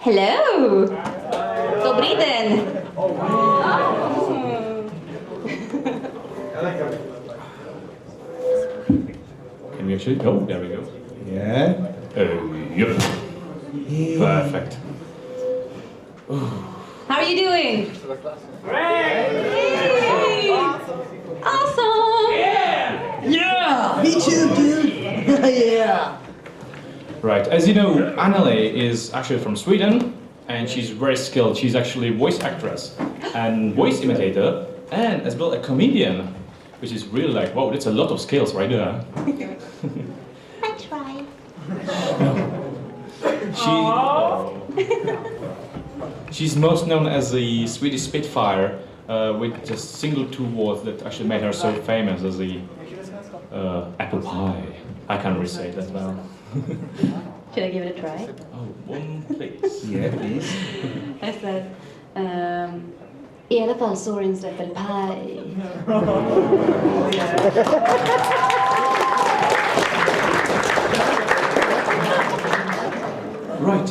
Hello! Dobrý den! Can we actually? Oh, there we go. Yeah. Yep. Perfect. How are you doing? Great! Awesome! Yeah! Me too, dude! Yeah! Right, as you know, Anneli is actually from Sweden, and she's very skilled. She's actually a voice actress and voice imitator, and as well a comedian, which is really like, wow, that's a lot of skills right there. I try. She's most known as the Swedish Spitfire, with just single two words that actually made her so famous as the apple pie. I can't really say that well. Should I give it a try? Oh, one please. Yeah, please. I said, i alla fall Sorens äppelpaj. Right,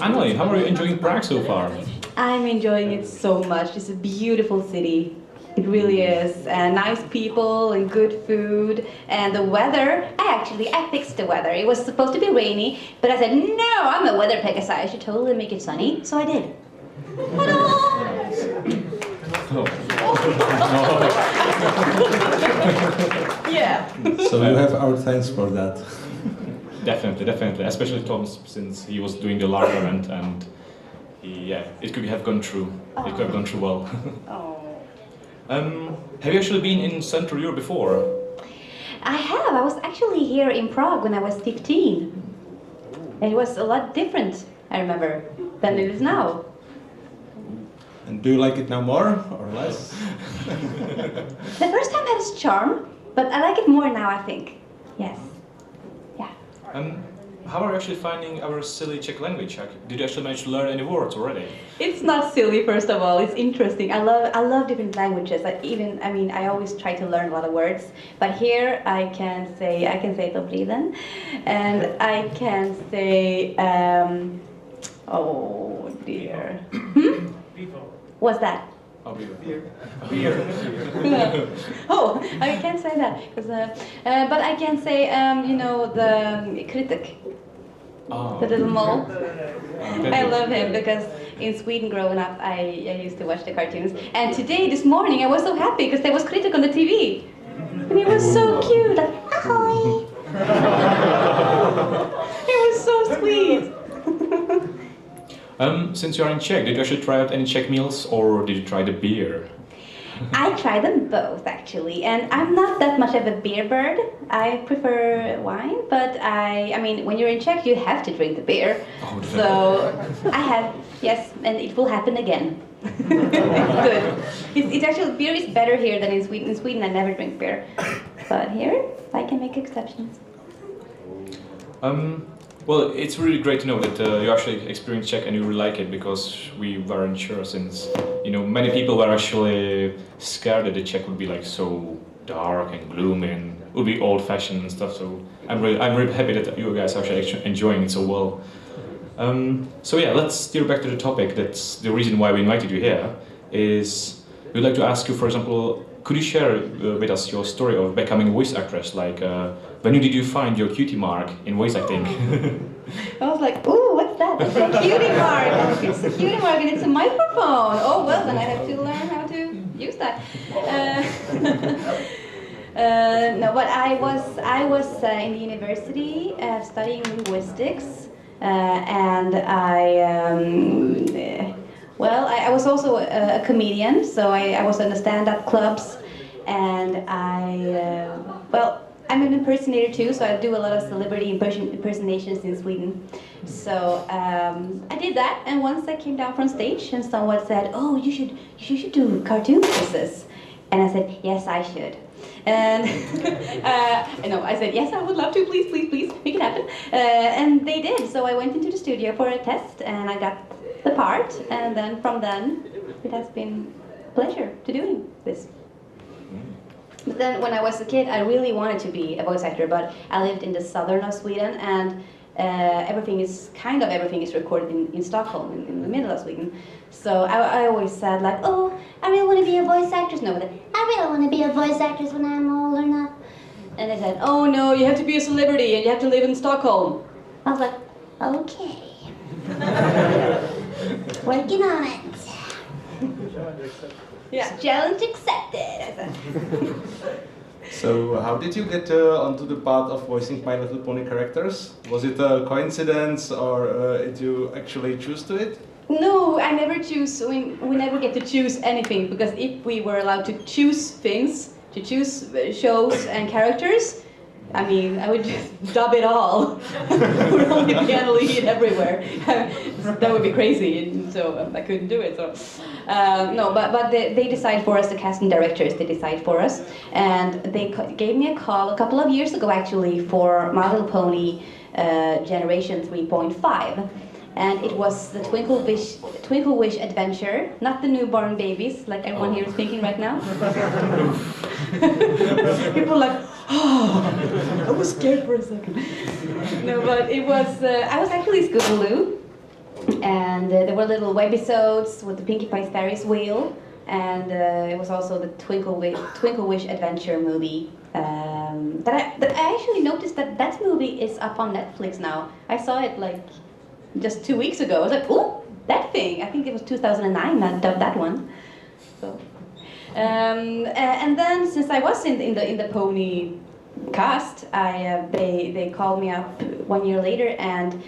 Anneli, how are you enjoying Prague so far? I'm enjoying it so much. It's a beautiful city. It really is. Nice people and good food. And the weather, I fixed the weather. It was supposed to be rainy, but I said, no, I'm a weather Pegasus. I should totally make it sunny. So I did. Yeah. So you have our thanks for that. Definitely, definitely. Especially Tom, since he was doing the large event, and it could have gone through. It could have gone through well. Oh. Have you actually been in Central Europe before? I have. I was actually here in Prague when I was 15. And it was a lot different, I remember, than it is now. And do you like it now more or less? The first time had its charm, but I like it more now, I think. Yes. Yeah. How are you actually finding our silly Czech language? Did you actually manage to learn any words already? It's not silly, first of all. It's interesting. I love different languages. I always try to learn a lot of words. But here I can say dobrý den, and I can say oh dear. What's that? Oh, beer. Oh, I can't say that, but I can say, the critic, the little mole. I love him because in Sweden growing up, I used to watch the cartoons. And this morning, I was so happy because there was critic on the TV. And he was so cute, like, ahoy! He was so sweet. Since you are in Czech, did you actually try out any Czech meals, or did you try the beer? I try them both, actually, and I'm not that much of a beer bird. I prefer wine, but when you're in Czech, you have to drink the beer. Oh, so I have, yes, and it will happen again. Good. It's actually, beer is better here than in Sweden. In Sweden, I never drink beer, but here, I can make exceptions. Well, it's really great to know that you actually experienced Czech and you really like it, because we weren't sure, since many people were actually scared that the Czech would be like so dark and gloomy and would be old-fashioned and stuff. So I'm really happy that you guys are actually enjoying it so well. So yeah, let's steer back to the topic. That's the reason why we invited you here. Is we'd like to ask you, for example, could you share with us your story of becoming a voice actress? Like, when did you find your cutie mark in voice acting? I was like, ooh, what's that? It's a cutie mark. It's a cutie mark and it's a microphone. Oh, well, then I have to learn how to use that. No, but I was in the university studying linguistics, and I was also a comedian, so I was in the stand-up clubs, and I'm an impersonator too, so I do a lot of celebrity impersonations in Sweden. So I did that, and once I came down from stage, and someone said, "Oh, you should do cartoon voices," and I said, "Yes, I should." And I said, "Yes, I would love to. Please, make it happen." And they did. So I went into the studio for a test, and I got the part. And then from then, it has been a pleasure to doing this. But then when I was a kid, I really wanted to be a voice actor, but I lived in the southern of Sweden, and everything is recorded in Stockholm, in the middle of Sweden. So I always said like, oh, I really want to be a voice actress. No, but I really want to be a voice actress when I'm older enough. And they said, oh no, you have to be a celebrity and you have to live in Stockholm. I was like, okay. Working on it. Yeah, challenge accepted, I said. So how did you get onto the path of voicing My Little Pony characters? Was it a coincidence, or did you actually choose to it? No, I never choose. We never get to choose anything, because if we were allowed to choose things, to choose shows and characters, I mean, I would just dub it all. We'd only be Anneli Heed everywhere. That would be crazy, and so I couldn't do it. So no, but they decide for us, the casting directors. They decide for us, and they gave me a call a couple of years ago, actually, for My Little Pony Generation 3.5. And it was the Twinkle Wish adventure, not the newborn babies, like everyone here is thinking right now. People are like, oh, I was scared for a second. No, but it was, I was actually Scootaloo, and there were little webisodes with the Pinkie Pie Ferris wheel, and it was also the Twinkle Wish adventure movie. That I actually noticed that movie is up on Netflix now. I saw it like just 2 weeks ago. I was like, oh, that thing. I think it was 2009 I dubbed that one. So, and then since I was in the pony cast, they called me up 1 year later and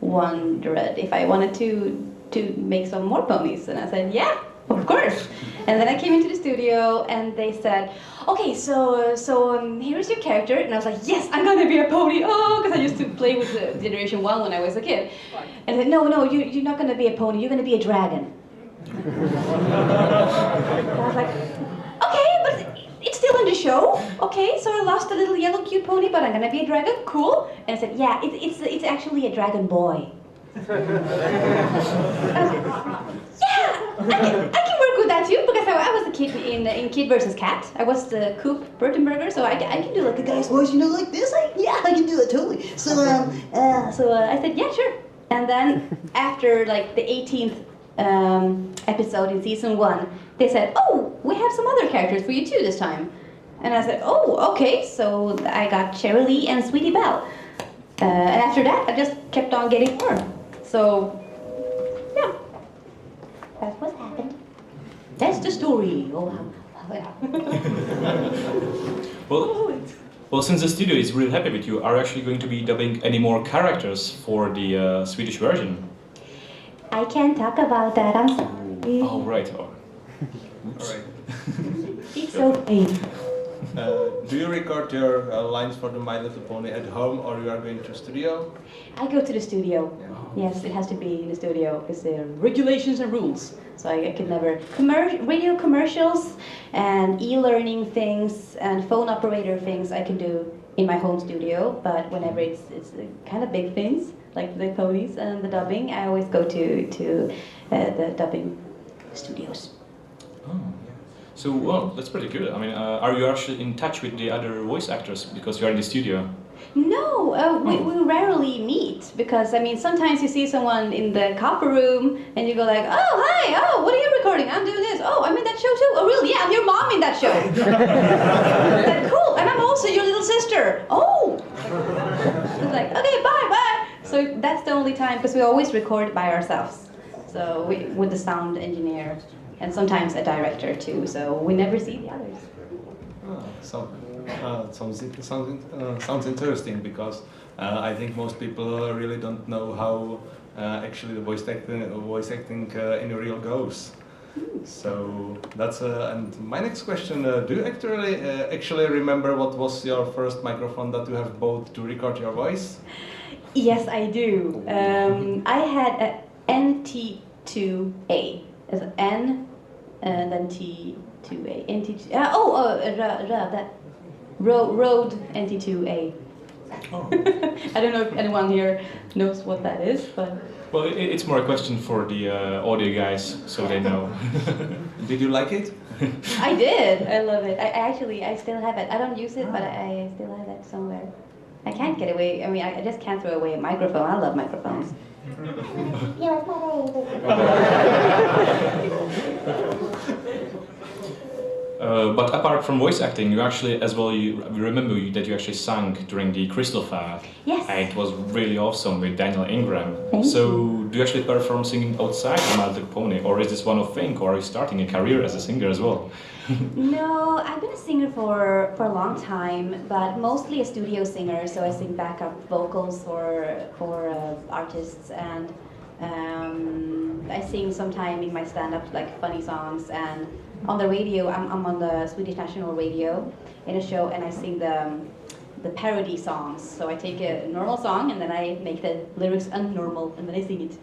wondered if I wanted to make some more ponies, and I said, yeah, of course. And then I came into the studio and they said, okay, so here's your character. And I was like, yes, I'm gonna be a pony. Oh, because I used to play with the Generation 1 when I was a kid. And they said, no, you're not gonna be a pony, you're gonna be a dragon. I was like, okay, but it's still in the show. Okay, so I lost a little yellow cute pony, but I'm gonna be a dragon, cool. And I said, yeah, it's actually a dragon boy. I can work with that too, because I was a kid in Kid vs. Cat. I was the Coop Burtenberger, so I can do like a guy's voice, like this. I can do it totally. So I said, yeah, sure. And then after like the 18th episode in season 1, they said, oh, we have some other characters for you too this time. And I said, oh, okay. So I got Cherry Lee and Sweetie Belle. And after that, I just kept on getting more. So, yeah. That's what happened. That's the story. Oh, Well, since the studio is really happy with you, are you actually going to be dubbing any more characters for the Swedish version? I can't talk about that, I'm sorry. Oh, right. Oh. Alright. It's okay. Do you record your lines for the My Little Pony at home, or you are going to studio? I go to the studio. Yeah. Yes, it has to be in the studio because there are regulations and rules. So I could never radio commercials and e-learning things and phone operator things I can do in my home studio. But whenever it's kind of big things like the ponies and the dubbing, I always go to the dubbing studios. Oh, yeah. So, well, that's pretty good. I mean, are you actually in touch with the other voice actors because you are in the studio? No, we rarely meet because, I mean, sometimes you see someone in the copper room and you go like, oh, hi, oh, what are you recording? I'm doing this. Oh, I'm in that show too. Oh, really? Yeah, I'm your mom in that show. Like, cool, and I'm also your little sister. Oh! It's like, okay, bye. So that's the only time, because we always record by ourselves. So with the sound engineer and sometimes a director too, so we never see the others. Sounds interesting, because I think most people really don't know how actually the voice acting in real goes. So that's and my next question: do you actually remember what was your first microphone that you have bought to record your voice? Yes, I do. I had a NT2A. It's N and then T2A. NT2. That Rode NT2A. Oh. I don't know if anyone here knows what that is, but. Well, it's more a question for the audio guys, so they know. Did you like it? I did. I love it. I still have it. I don't use it, but I still have it somewhere. I can't get away. I mean, I just can't throw away a microphone. I love microphones. But apart from voice acting, you actually, as well, we remember that you actually sang during the Crystal Fair. Yes. And it was really awesome with Daniel Ingram. Thank so, you. do you actually perform singing outside of My Little Pony, or is this one of thing, or are you starting a career as a singer as well? No, I've been a singer for a long time, but mostly a studio singer. So I sing backup vocals for artists, and I sing sometime in my stand-ups like funny songs. And on the radio, I'm on the Swedish National Radio in a show, and I sing the parody songs. So I take a normal song and then I make the lyrics unnormal, and then I sing it.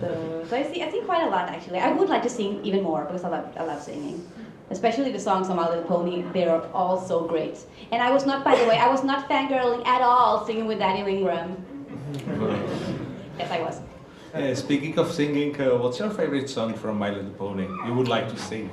So I sing quite a lot actually. I would like to sing even more because I love singing. Especially the songs on My Little Pony, they are all so great. And I was not, by the way, I was not fangirling at all singing with Daniel Ingram. Yes, I was. Speaking of singing, what's your favorite song from My Little Pony you would like to sing?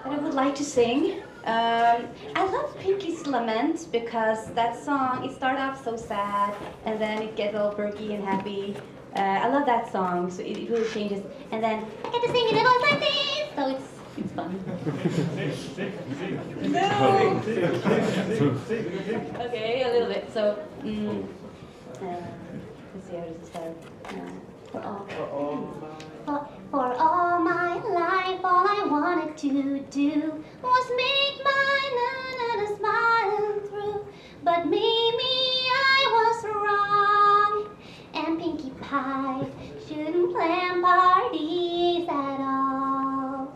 That I would like to sing. I love Pinky's Lament because that song, it starts off so sad and then it gets all perky and happy. I love that song, so it really changes. And then I get to sing it, it goes like this, so it's fun. No! Okay, a little bit. So, let's see how does it start. For all my life, all I wanted to do was make my na-na-na smile through. But maybe I was wrong, and Pinkie Pie shouldn't plan parties at all.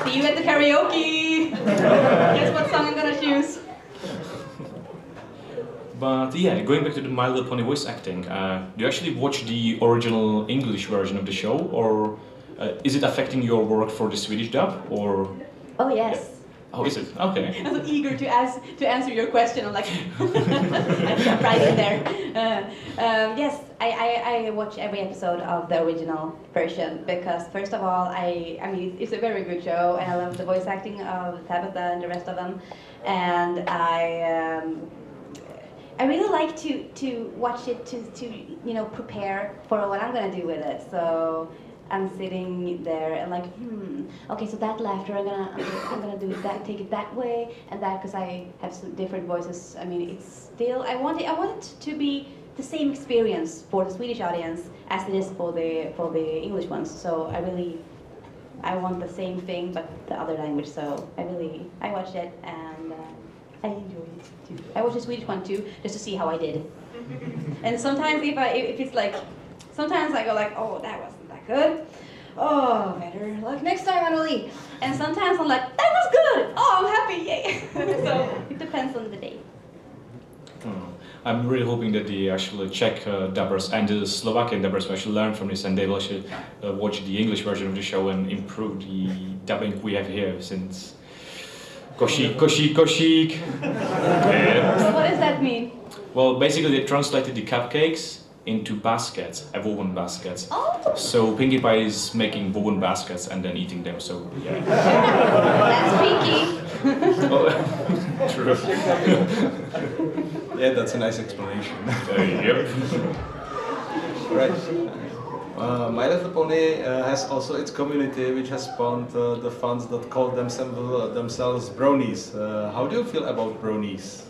See you at the karaoke! Guess what song I'm gonna choose? But yeah, going back to the My Little Pony voice acting, do you actually watch the original English version of the show, or is it affecting your work for the Swedish dub, or? Oh yes. Oh, is it? Okay. I'm so eager to answer your question. I'm like, I jump right in there. Yes, I watch every episode of the original version because first of all, I mean it's a very good show and I love the voice acting of Tabitha and the rest of them, and I really like to watch it to prepare for what I'm gonna do with it. So I'm sitting there and like, okay, so that laughter, I'm gonna do it that, take it that way, and that because I have some different voices. I mean, it's still I want it to be the same experience for the Swedish audience as it is for the English ones. So I want the same thing but the other language. So I watched it and I enjoyed it too. I watched the Swedish one too just to see how I did. And sometimes if it's like, sometimes I go like, oh, that wasn't good. Oh, better luck next time, Anneli. And sometimes I'm like, that was good. Oh, I'm happy, yay. So it depends on the day. I'm really hoping that the actual Czech dubbers and the Slovakian dubbers will actually learn from this and they will actually watch the English version of the show and improve the dubbing we have here since košík, košík, košík. So what does that mean? Well, basically they translated the cupcakes into baskets, woven baskets. Oh. So Pinkie Pie is making woven baskets and then eating them. So yeah. That's Pinkie. True. Yeah, that's a nice explanation. Yep. Right. My Little Pony has also its community, which has spawned the fans that call themselves Bronies. How do you feel about Bronies?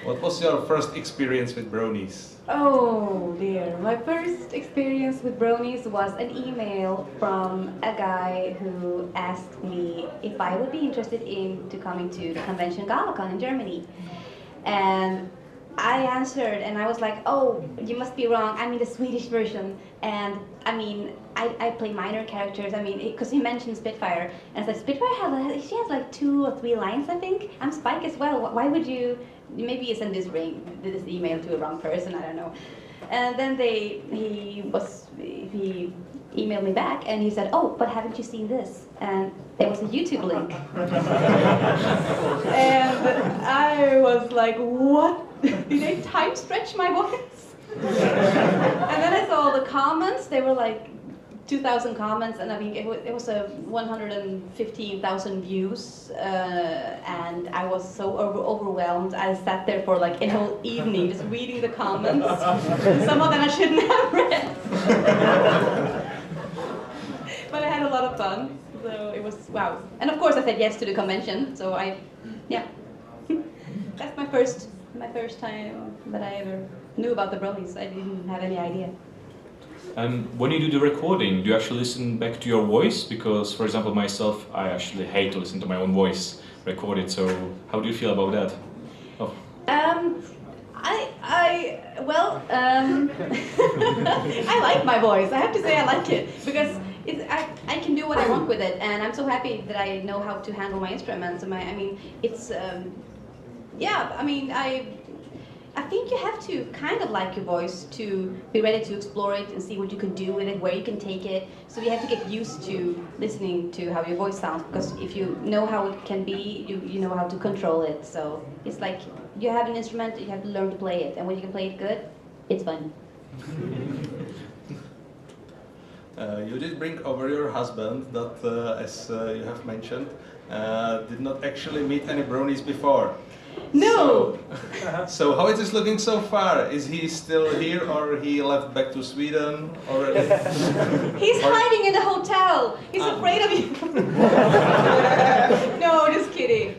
What was your first experience with Bronies? Oh dear, my first experience with Bronies was an email from a guy who asked me if I would be interested in coming to the convention Galacon in Germany. And I answered and I was like, oh, you must be wrong, I'm in the Swedish version. And I mean, I play minor characters, I mean, because he mentioned Spitfire. And I said, Spitfire she has like 2 or 3 lines, I think. I'm Spike as well, why would you, maybe you sent this email to a wrong person, I don't know. And then he emailed me back and he said, oh, but haven't you seen this? And there was a YouTube link. And I was like, what? Did they time stretch my voice? And then I saw the comments. They were like 2,000 comments, and I mean it was a 115,000 views, and I was so overwhelmed. I sat there for like a whole evening just reading the comments. Some of them I shouldn't have read, but I had a lot of fun. So it was wow. And of course I said yes to the convention. So that's my first time that I ever knew about the Bronies. I didn't have any idea. And when you do the recording, do you actually listen back to your voice? Because, for example, myself, I actually hate to listen to my own voice recorded. So, how do you feel about that? Oh. I like my voice. I have to say I like it because I can do what I want with it, and I'm so happy that I know how to handle my instruments. I think you have to kind of like your voice to be ready to explore it and see what you can do with it, where you can take it. So you have to get used to listening to how your voice sounds, because if you know how it can be, you know how to control it. So it's like you have an instrument, you have to learn to play it, and when you can play it good, it's fun. You did bring over your husband that, as you have mentioned, did not actually meet any bronies before. No! So how is this looking so far? Is he still here, or he left back to Sweden already? He's hiding in the hotel. He's afraid of you. No, just kidding.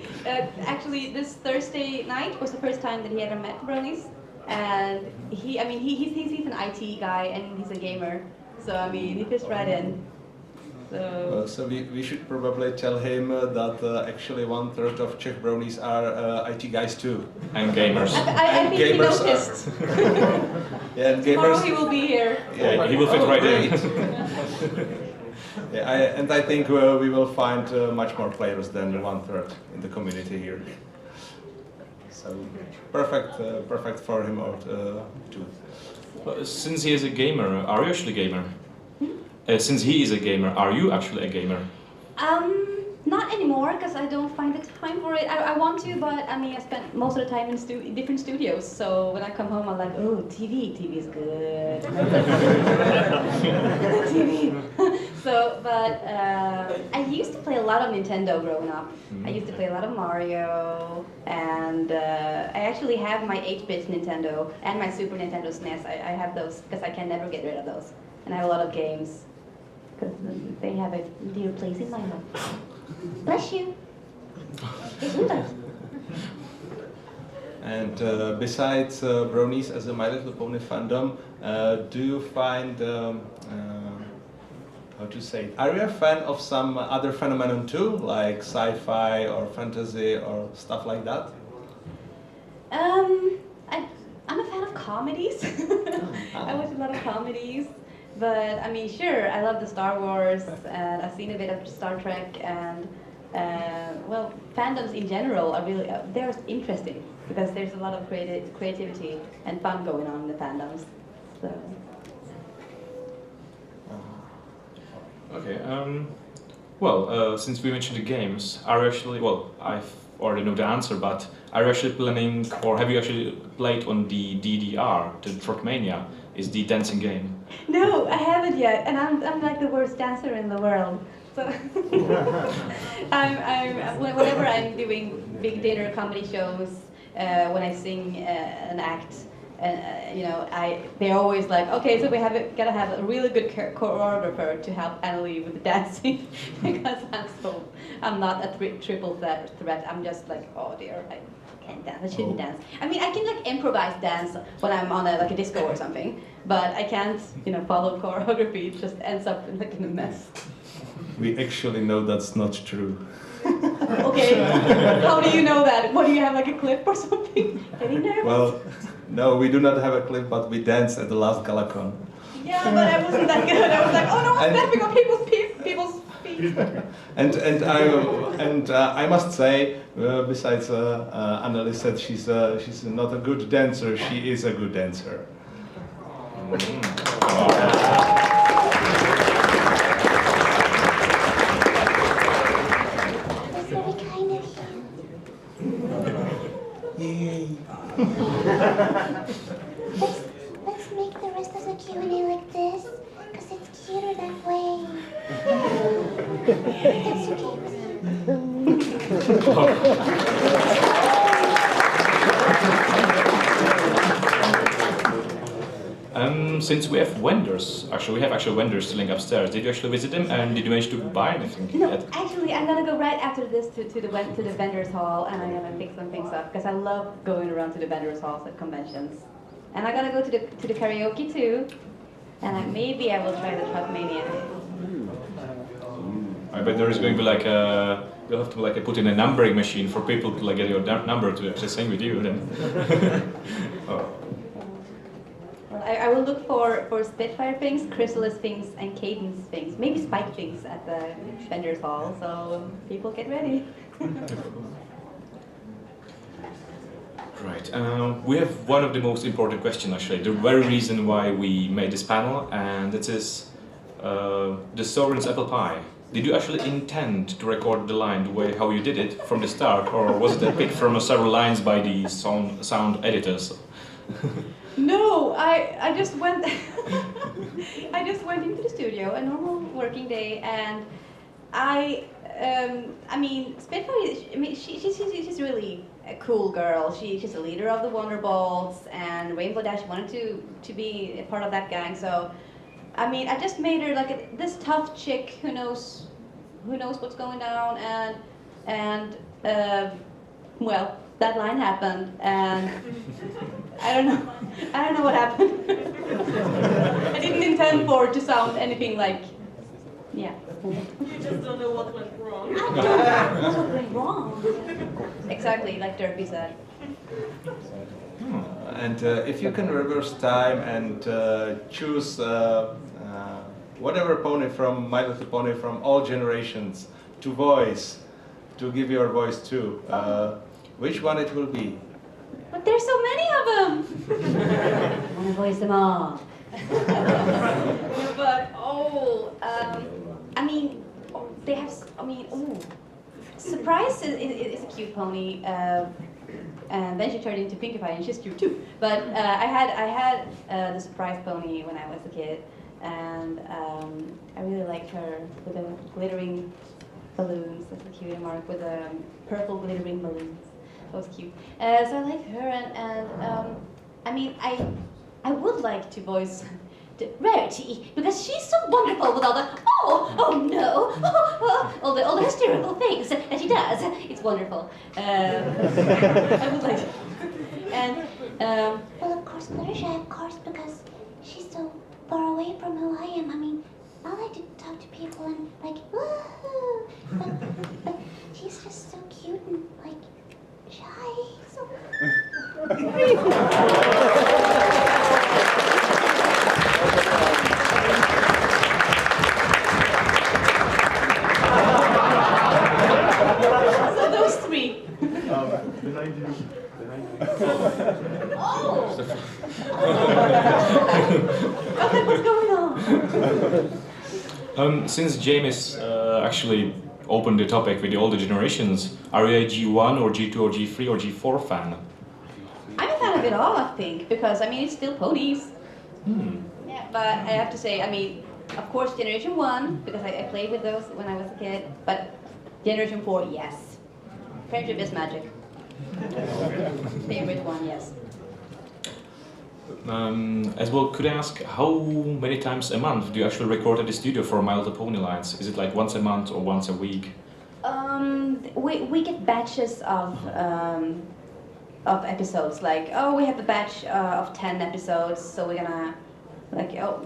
Actually, this Thursday night was the first time that he ever met Bronies, and he's an IT guy and he's a gamer. So I mean, he fits right in. So we should probably tell him that actually 1/3 of Czech bronies are IT guys too. And gamers. I think he noticed. Yeah, and Tomorrow gamers. he will be here. Yeah, he will fit right in. Yeah, I think we will find much more players than 1/3 in the community here. So perfect for him too. Since he is a gamer, are you actually a gamer? Since he is a gamer, are you actually a gamer? Not anymore, because I don't find the time for it. I want to, but I mean, I spent most of the time in different studios. So when I come home, I'm like, oh, TV is good. TV. I used to play a lot of Nintendo growing up. I used to play a lot of Mario, and I actually have my 8-bit Nintendo and my Super Nintendo SNES. I have those because I can never get rid of those. And I have a lot of games because they have a dear place in my heart. Bless you. And besides Bronies as a My Little Pony fandom, do you find, how to say it, are you a fan of some other phenomenon too, like sci-fi or fantasy or stuff like that? I'm a fan of comedies. I watch a lot of comedies. But I mean, sure, I love the Star Wars, and I've seen a bit of Star Trek, and fandoms in general are really they're interesting because there's a lot of creativity and fun going on in the fandoms. So. Okay. Since we mentioned the games, are you actually? Well, I've already know the answer, but are you actually planning, or have you actually played on the DDR, the Trotmania? Is the dancing game? No, I haven't yet, and I'm like the worst dancer in the world. So whenever I'm doing big dinner comedy shows, when I sing an act, they're always like, okay, so gotta have a really good choreographer to help Anneli with the dancing because I'm not a triple threat. I'm just like, oh dear, I can't dance. I shouldn't dance. I mean, I can like improvise dance when I'm on a disco or something, but I can't, follow choreography. It just ends up in a mess. We actually know that's not true. Okay, how do you know that? What, do you have like a clip or something? Any nervous? Well, no, we do not have a clip, but we danced at the last Galacon. Yeah, but I wasn't that good. I was like, oh no, I'm stepping on people's feet. And I must say, besides Anneli said she's not a good dancer, she is a good dancer. That's very kind of you. Yay! Let's make the rest of the Q&A Since we have vendors, we have vendors selling upstairs. Did you actually visit them, and did you manage to buy anything? No, yet? actually, I'm gonna go right after this to the vendors hall, and I'm gonna pick some things up because I love going around to the vendors halls at conventions. And I'm gonna go to the karaoke too, and maybe I will try the Trotmania. I bet there is going to be like a. You'll have to like put in a numbering machine for people to like get your number to actually sing with you. Then. Oh. Well, I will look for Spitfire things, Chrysalis things, and Cadence things. Maybe Spike things at the vendors hall. So people get ready. Right. We have one of the most important questions actually. The very reason why we made this panel, and it is the Sovereign's apple pie. Did you actually intend to record the line the way how you did it from the start, or was it a pick from several lines by the sound editors? No, I just went. I just went into the studio, a normal working day, and I mean, Spitfire. I mean, she's really a cool girl. She's a leader of the Wonderbolts, and Rainbow Dash wanted to be a part of that gang. So, I mean, I just made her like this tough chick who knows what's going down, and well, that line happened, and I don't know what happened. I didn't intend for it to sound anything like, yeah. You just don't know what went wrong. I don't know what went wrong. Exactly, like Derby said. And if you can reverse time and choose whatever pony from My Little Pony from all generations to voice, to give your voice to, which one it will be? But there's so many of them. I want to voice them all. But I mean, they have. I mean, Surprise is a cute pony. And then she turned into Pinkie Pie, and she's cute too. But I had the Surprise pony when I was a kid, and I really liked her with the glittering balloons. That's a cute mark with the purple glittering balloons. That was cute. So I like her, and I mean, I would like to voice Rarity, because she's so wonderful with all the all the hysterical things that she does. It's wonderful. I would like to. And well, of course, Fluttershy, of course, because she's so far away from who I am. I mean, I like to talk to people and like, woohoo! But she's just so cute and like shy. So. So those three. Behind you. Oh! Okay, what's going on? Since James actually opened the topic with the older generations, are you a G1 or G2 or G3 or G4 fan? I'm a fan of it all, I think, because I mean it's still ponies. Yeah, but I have to say, I mean, of course, Generation 1, because I played with those when I was a kid, but Generation 4, yes. Friendship is magic. Favorite one, yes. As well, could I ask how many times a month do you actually record at the studio for My Little Pony lines? Is it like once a month or once a week? We get batches of episodes. Like, we have a batch of 10 episodes, so we're gonna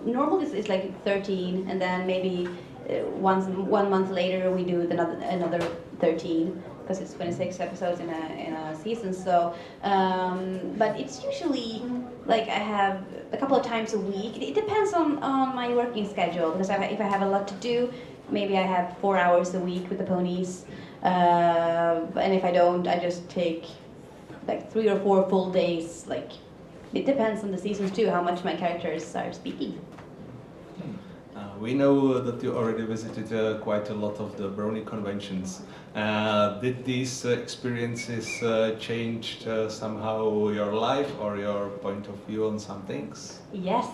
normal is like 13, and then maybe 1 month later we do another 13. Because it's 26 episodes in a season, so but it's usually like I have a couple of times a week. It depends on my working schedule, because if I have a lot to do, maybe I have 4 hours a week with the ponies, and if I don't, I just take like 3 or 4 full days. Like it depends on the seasons too, how much my characters are speaking. We know that you already visited quite a lot of the brony conventions. Did these experiences change somehow your life or your point of view on some things? Yes,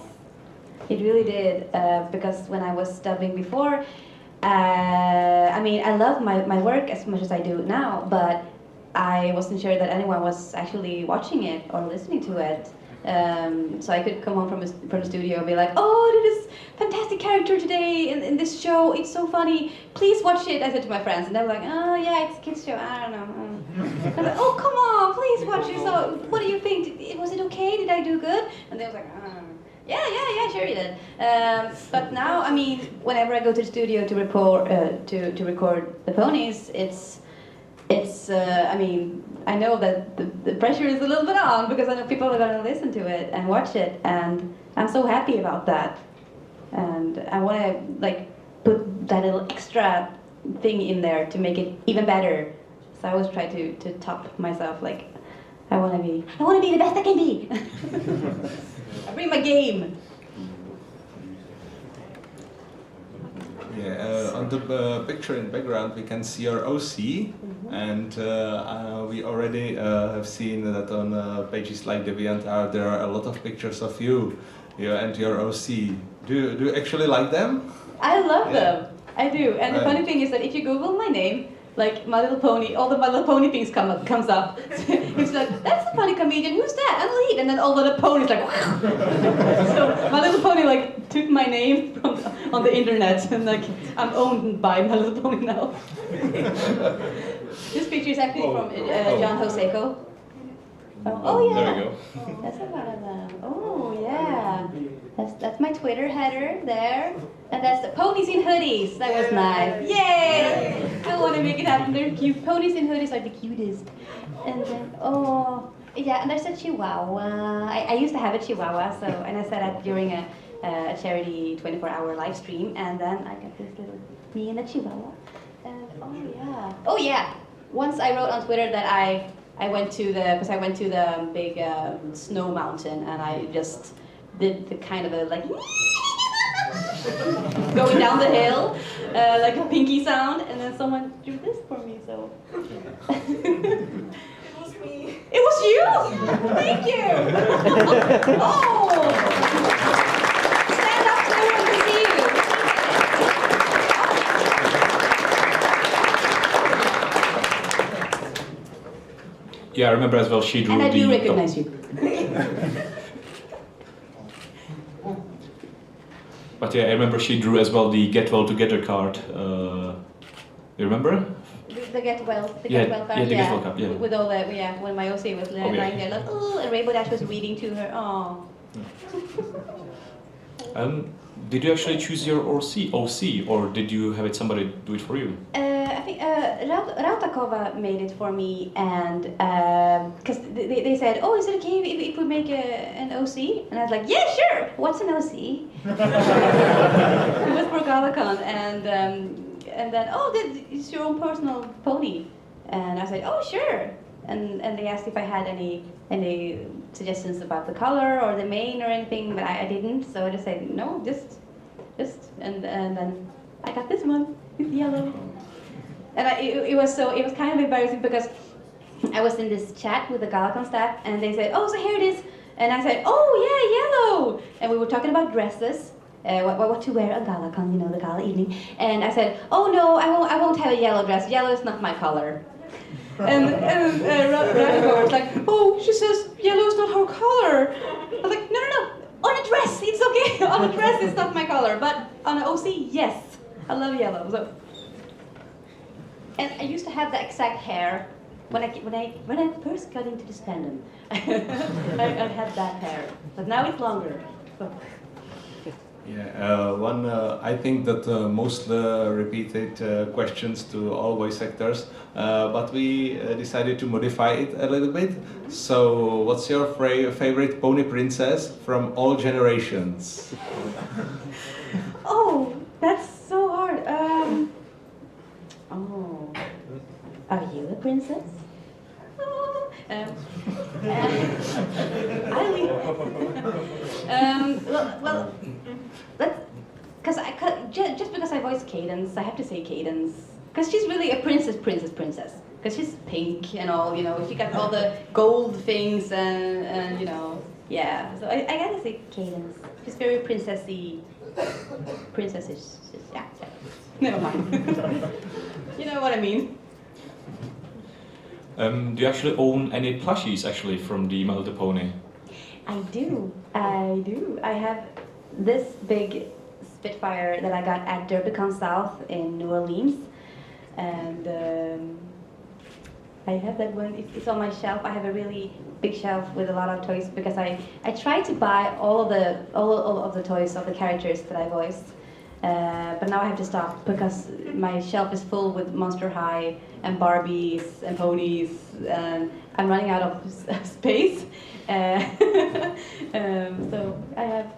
it really did. Because when I was dubbing before, I mean, I love my work as much as I do now, but I wasn't sure that anyone was actually watching it or listening to it. So I could come home from the studio and be like, oh, I did this fantastic character today in this show. It's so funny. Please watch it. I said to my friends, and they were like, oh yeah, it's a kids show. I don't know. I'm like, oh come on, please watch it. So what do you think? Was it okay? Did I do good? And they was like, yeah, sure you did. But now, I mean, whenever I go to the studio to record the ponies, it's I mean, I know that the pressure is a little bit on because I know people are going to listen to it and watch it, and I'm so happy about that. And I want to like put that little extra thing in there to make it even better. So I always try to top myself. Like I want to be the best I can be. I bring my game. Yeah, on the picture in background we can see your OC, and we already have seen that on pages like DeviantArt there are a lot of pictures of you and your OC. Do you actually like them? I love them. I do. And the funny thing is that if you Google my name, like My Little Pony, all the My Little Pony things comes up. It's like, that's a funny comedian. Who's that? Anneli Heed. And then all the little ponies like. So My Little Pony like took my name from on the internet, and like I'm owned by My Little Pony now. This picture is actually from John Joseco. Oh yeah. There we go. That's one of them. Oh yeah. That's my Twitter header there. And that's the ponies in hoodies. That was nice. Yay! I want to make it happen. They're cute. Ponies in hoodies are the cutest. And then, oh, yeah, and there's a Chihuahua. I used to have a Chihuahua, so, and I said that during a charity 24-hour live stream, and then I got this little me and a Chihuahua. And oh yeah. Once I wrote on Twitter that I went to the big snow mountain, and I just did the kind of a like going down the hill, like a pinky sound, and then someone drew this for me. So It was me. it was you. Thank you. Oh, stand up so everyone can see you. Yeah, I remember as well. She drew And I do the. recognize you. But yeah, I remember she drew as well the Get Well Together card. You remember? The Get Well card. Yeah, the Get Well card, yeah. With all the when my OC was lying there, like and Rainbow Dash was reading to her. Oh. Did you actually choose your OC, or did you have somebody do it for you? I think Rautakova made it for me, and because they said, oh, is it okay if we make an OC? And I was like, yeah, sure. What's an OC? It was for Galacon, and then it's your own personal pony, and I said, oh, sure. And they asked if I had any suggestions about the color or the mane or anything, but I didn't. So I just said no, just and then I got this one. It's yellow. And it was kind of embarrassing because I was in this chat with the Galacon staff, and they said, oh, so here it is. And I said, oh yeah, yellow. And we were talking about dresses, what to wear at Galacon, you know, the gala evening. And I said, oh no, I won't have a yellow dress. Yellow is not my color. And Radiko was like, oh, she says yellow is not her color. I was like, no, on a dress, it's okay. On a dress, it's not my color, but on an OC, yes. I love yellow. So. And I used to have the exact hair when I first got into this fandom. I had that hair, but now it's longer. So. Yeah, I think that most repeated questions to all voice actors, but we decided to modify it a little bit. So, what's your favorite pony princess from all generations? Oh, that's so hard. Are you a princess? Well, just because I voice Cadence, I have to say Cadence, because she's really a princess, because she's pink and all, you know, she got all the gold things and you know, yeah. So I gotta say Cadence. She's very princessy, yeah. Never mind. You know what I mean. Do you actually own any plushies actually from the My Little Pony? I do. I have this big Spitfire that I got at Derbycon South in New Orleans, and I have that one. It's on my shelf. I have a really big shelf with a lot of toys because I try to buy all of the toys of the characters that I voiced. But now I have to stop because my shelf is full with Monster High and Barbies and ponies, and I'm running out of space. So I have,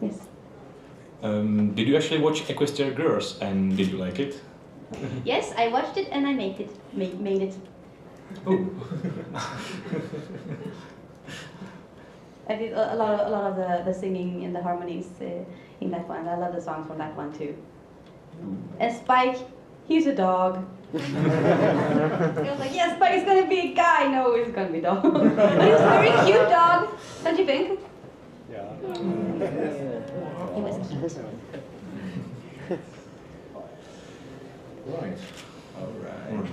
yes. Did you actually watch Equestria Girls and did you like it? Yes, I watched it and I made it. Oh. I did a lot of the singing and the harmonies in that one. I love the songs from that one too. And Spike, he's a dog. I was like, yes, Spike's gonna be a guy. No, he's gonna be a dog. But he was a very cute dog, don't you think? Yeah. He was cute. Right. Alright.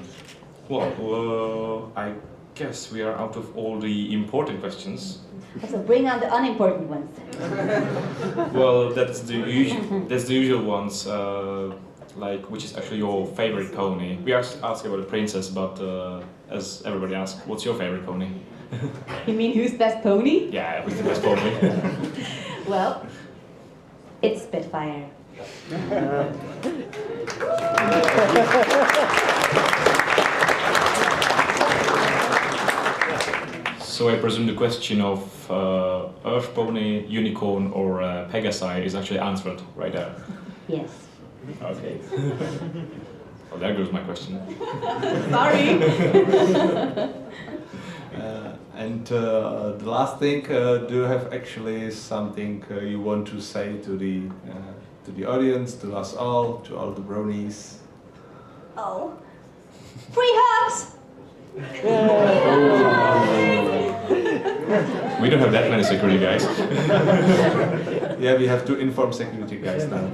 Well, I guess we are out of all the important questions. So bring on the unimportant ones. Well, that's the usual ones. Like, which is actually your favorite pony? We ask about the princess, but as everybody asks, what's your favorite pony? You mean who's best pony? Yeah, who's the best pony? Well, it's Spitfire. So I presume the question of Earth Pony, Unicorn, or Pegasi is actually answered right there. Yes. Okay. Well, there goes my question. Sorry. And the last thing, do you have actually something you want to say to the audience, to us all, to all the bronies? Oh. Free hugs! We don't have that many security guys. Yeah, we have to inform security guys now.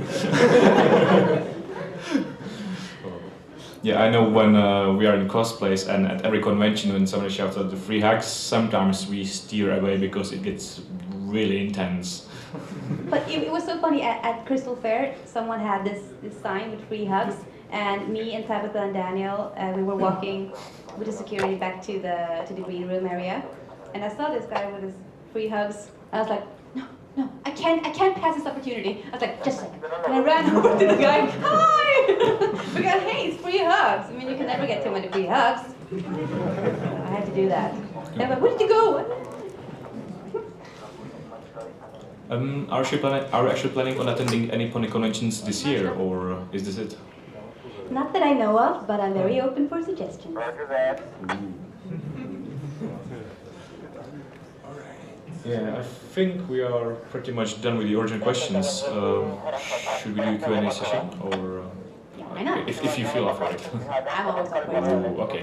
Yeah, I know when we are in cosplays and at every convention when somebody shouts out the free hugs, sometimes we steer away because it gets really intense. But it was so funny, at Crystal Fair, someone had this sign with free hugs, and me and Tabitha and Daniel, we were walking with the security back to the green room area, and I saw this guy with his free hugs. I was like, no, I can't pass this opportunity. I was like, just a second. And I ran over to the guy, hi! Because hey, it's free hugs. I mean, you can never get too many free hugs. I had to do that. And I'm like, where did you go? Are you actually planning on attending any pony conventions this year, or is this it? Not that I know of, but I'm very open for suggestions. Yeah, I think we are pretty much done with the urgent questions. Should we do a Q&A session, or Yeah, why not? if you feel up for it? I'm always up for it. Okay.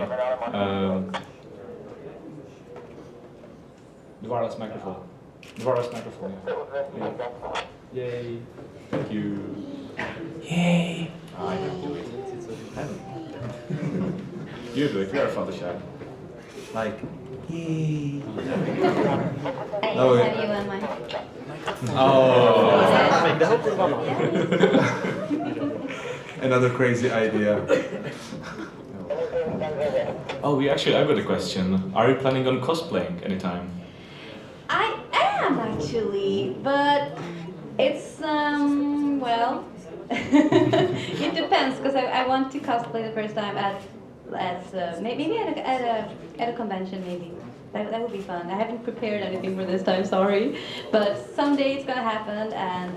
The wireless microphone. The wireless microphone. Yeah. Yay! Thank you. Yay! Oh, I can't do it. You do it. You're a father child. Like, I Oh, have yeah. you on my... oh, Yeah. another crazy idea. Oh, I've got a question. Are you planning on cosplaying anytime? I am actually, but it's well, it depends because I want to cosplay the first time at maybe at a convention maybe. That would be fun. I haven't prepared anything for this time, sorry, but someday it's gonna happen, and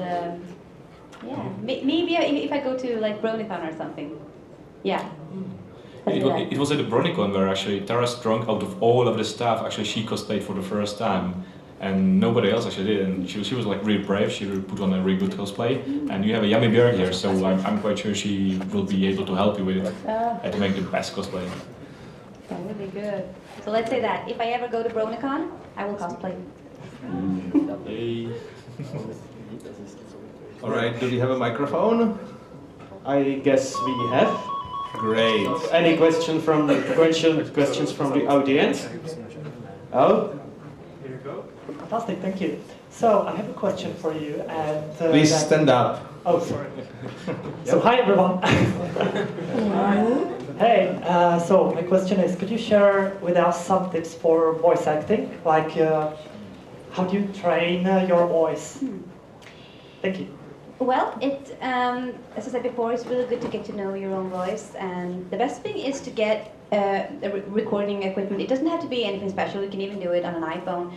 yeah, maybe if I go to like BronyCon or something, yeah. It was at the BronyCon where actually Tara Strong, out of all of the staff, actually she cosplayed for the first time, and nobody else actually did. And she was like really brave. She really put on a really good cosplay. And you have a yummy bear here, so I'm quite sure she will be able to help you with it and to make the best cosplay. That would be good. So let's say that if I ever go to BronyCon, I will cosplay. Yay. All right, do we have a microphone? I guess we have. Great. Any questions from the audience? Oh, Here you go. Fantastic, thank you. So I have a question for you. And Please stand up. Oh, sorry. So hi everyone. Hey, so my question is, could you share with us some tips for voice acting? Like, how do you train your voice? Thank you. Well, as I said before, it's really good to get to know your own voice, and the best thing is to get recording equipment. It doesn't have to be anything special. You can even do it on an iPhone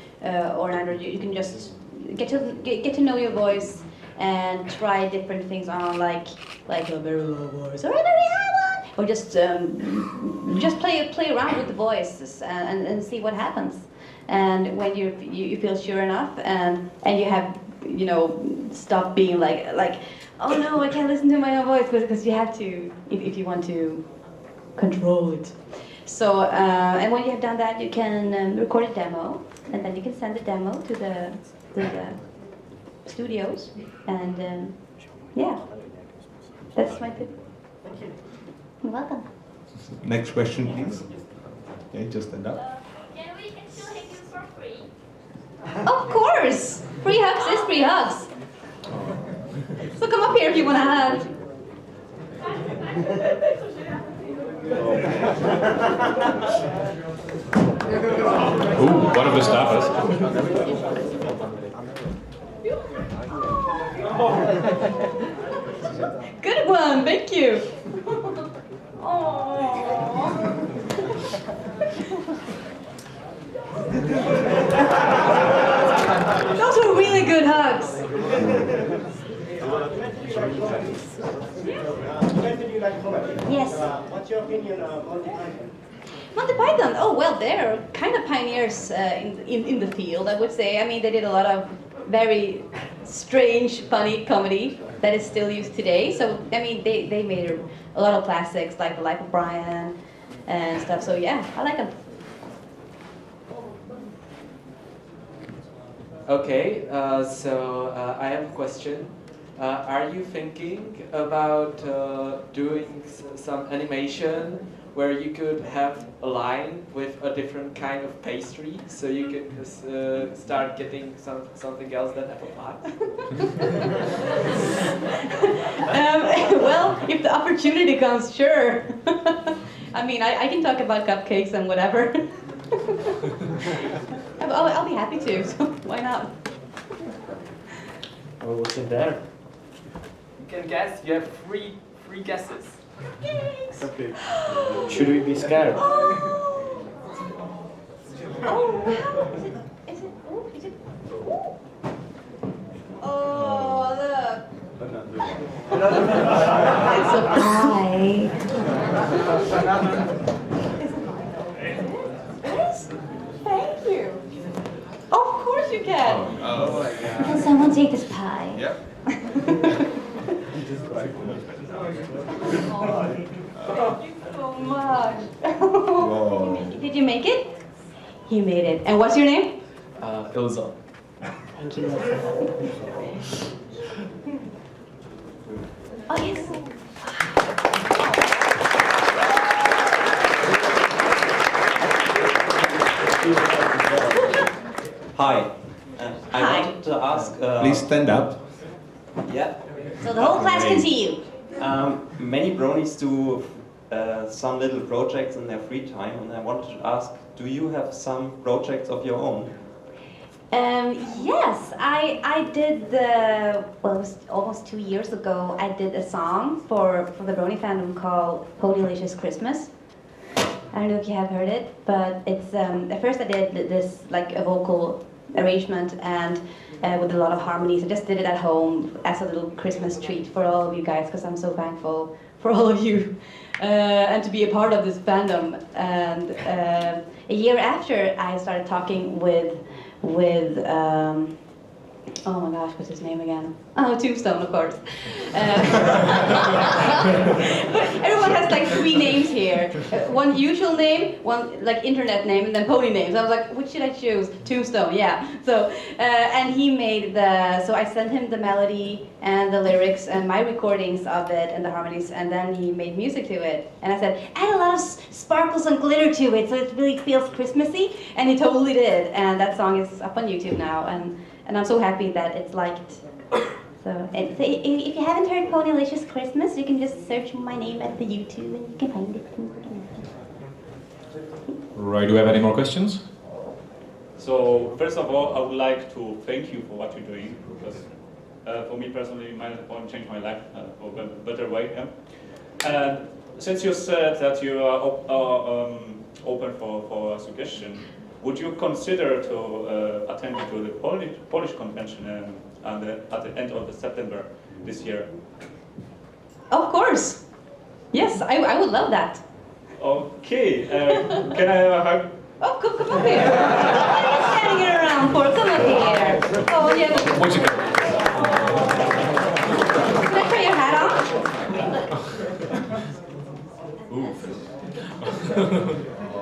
or an Android. You can just get to know your voice and try different things on, like a very low voice or a very high one, or just play around with the voices and see what happens. And when you feel sure enough and you have, stop being like, oh no, I can't listen to my own voice, because you have to, if you want to control it. So, and when you have done that, you can record a demo, and then you can send the demo to the studios, and yeah, that's my tip. Thank you. You're welcome. Next question, please. Okay, just stand up. Can we still hang you for free? Of course! Free hugs is free hugs. So come up here if you want to hug. Ooh, one of the staffers. Good one, thank you. Aww. Those were really good hugs. When did you like comedy? Yes. What's your opinion of Monty Python? Monty Python, oh well, they're kind of pioneers in the field, I would say. I mean, they did a lot of very strange, funny comedy that is still used today. So, I mean, they made a lot of classics like The Life of Brian and stuff. So yeah, I like them. okay. So I have a question. Are you thinking about doing some animation where you could have a line with a different kind of pastry, so you can start getting something else than apple pie? Well, if the opportunity comes, sure. I mean, I can talk about cupcakes and whatever. I'll be happy to, so why not? Well, what's in there? You can guess. You have three guesses. Cupcakes! Okay. Should we be scared? Oh! Oh, wow! Is it? Oh, is it? Oh! Oh, look! It's a pie. Yes? Thank you. Of course you can. Oh my God. Can someone take this pie? Yep. Oh, thank you so much. Whoa. Did you make it? He made it. And what's your name? Ilza. Oh, yes. Hi. I Hi. wanted to ask. Please stand up. Yeah. So the whole class can see you. Many bronies do some little projects in their free time, and I wanted to ask: do you have some projects of your own? Yes, I did well, it was almost 2 years ago, I did a song for the Brony fandom called Ponylicious Christmas. I don't know if you have heard it, but it's, at first I did this, like a vocal arrangement and with a lot of harmonies. I just did it at home as a little Christmas treat for all of you guys, because I'm so thankful for all of you and to be a part of this fandom. And a year after, I started talking with oh my gosh, what's his name again? Oh, Tombstone, of course. Everyone has like 3 names here. One usual name, one like internet name, and then pony names. I was like, which should I choose? Tombstone, yeah. So, and he made so I sent him the melody and the lyrics and my recordings of it and the harmonies, and then he made music to it. And I said, add a lot of sparkles and glitter to it so it really feels Christmassy, and he totally did. And that song is up on YouTube now, and I'm so happy that it's liked. So if you haven't heard Ponylicious Christmas, you can just search my name at the YouTube and you can find it. Right, do we have any more questions? So, first of all, I would like to thank you for what you're doing, because for me personally, it might have changed my life for a better way. Yeah? And since you said that you are open for a suggestion, would you consider to attend to the Polish convention at the end of September this year? Of course. Yes, I would love that. Okay. Can I have a hug? Oh, come up here. What are you standing around for? Come up here. Oh, yeah. Can I try your hat on?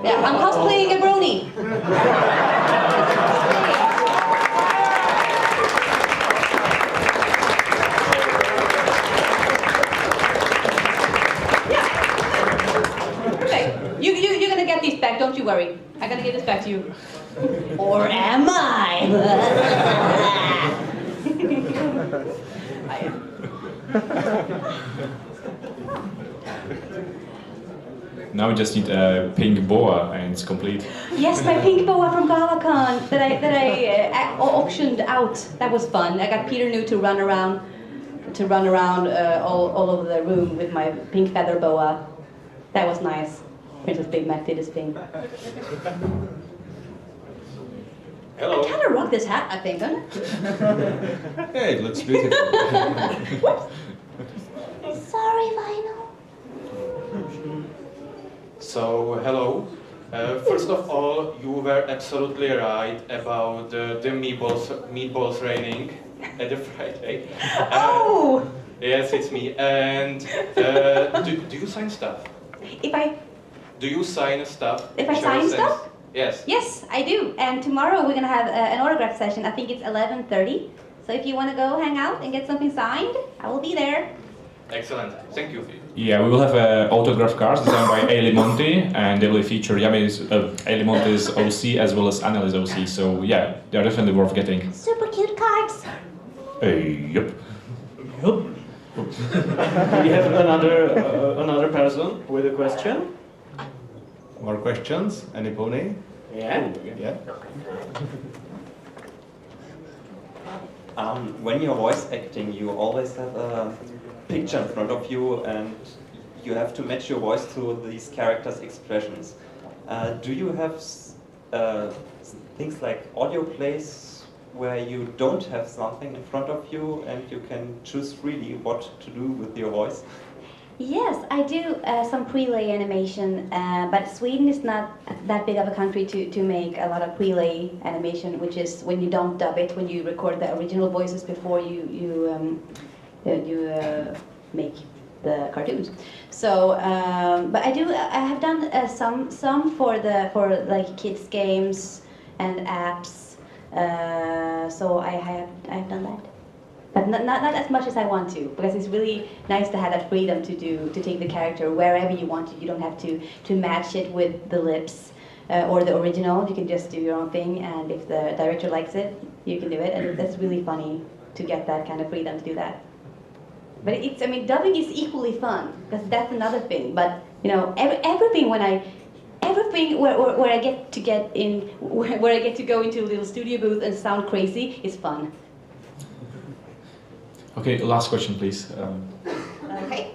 Yeah, I'm cosplaying a brony. You're gonna get these back, don't you worry. I'm gonna give this back to you. Or am I? I am. Now we just need a pink boa and it's complete. Yes, my pink boa from GalaCon that I auctioned out. That was fun. I got Peter New to run around all over the room with my pink feather boa. That was nice. Princess Big Mac did his thing. Hello. I kind of rock this hat, I think, don't I? Yeah, it looks beautiful. Sorry, Lionel. So, hello. First of all, you were absolutely right about the meatballs raining at the Friday. Oh! Yes, it's me. And do you sign stuff? Do you sign stuff? If I sign stuff? Yes. Yes, I do. And tomorrow we're gonna have an autograph session. I think it's 11:30. So if you want to go hang out and get something signed, I will be there. Excellent. Thank you. Yeah, we will have autograph cards designed by Ailey Monty, and they will feature Ailey Monty's OC as well as Anneli's OC. So yeah, they are definitely worth getting. Super cute cards. Yep. We have another person with a question. More questions? Any pony? Yeah. Yeah. When you're voice acting, you always have a picture in front of you, and you have to match your voice to these characters' expressions. Do you have things like audio plays where you don't have something in front of you and you can choose freely what to do with your voice? Yes, I do some prelay animation, but Sweden is not that big of a country to make a lot of prelay animation, which is when you don't dub it, when you record the original voices before you make the cartoons. So, but I have done some for like kids games and apps. So I have done that. But not as much as I want to, because it's really nice to have that freedom to take the character wherever you want to. You don't have to match it with the lips or the original. You can just do your own thing, and if the director likes it, you can do it. And that's really funny to get that kind of freedom to do that. But dubbing is equally fun, because that's another thing. But everything where I get to go into a little studio booth and sound crazy is fun. Okay, last question, please. Okay.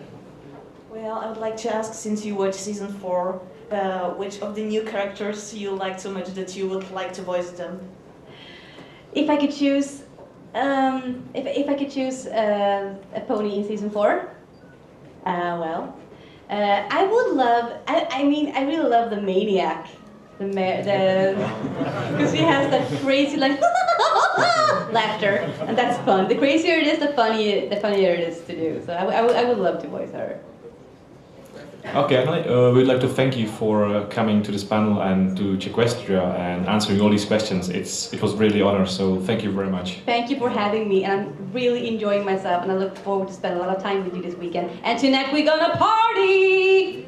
Well, I would like to ask, since you watched season 4, which of the new characters you like so much that you would like to voice them? If I could choose, if I could choose a pony in season 4, I would love. I really love the maniac. Because he has that crazy laughter, and that's fun. The crazier it is, the funnier it is to do. So I would love to voice her. Okay, Anneli, we'd like to thank you for coming to this panel and to Czequestria and answering all these questions. It was really an honor, so thank you very much. Thank you for having me, and I'm really enjoying myself, and I look forward to spend a lot of time with you this weekend. And tonight we're gonna party!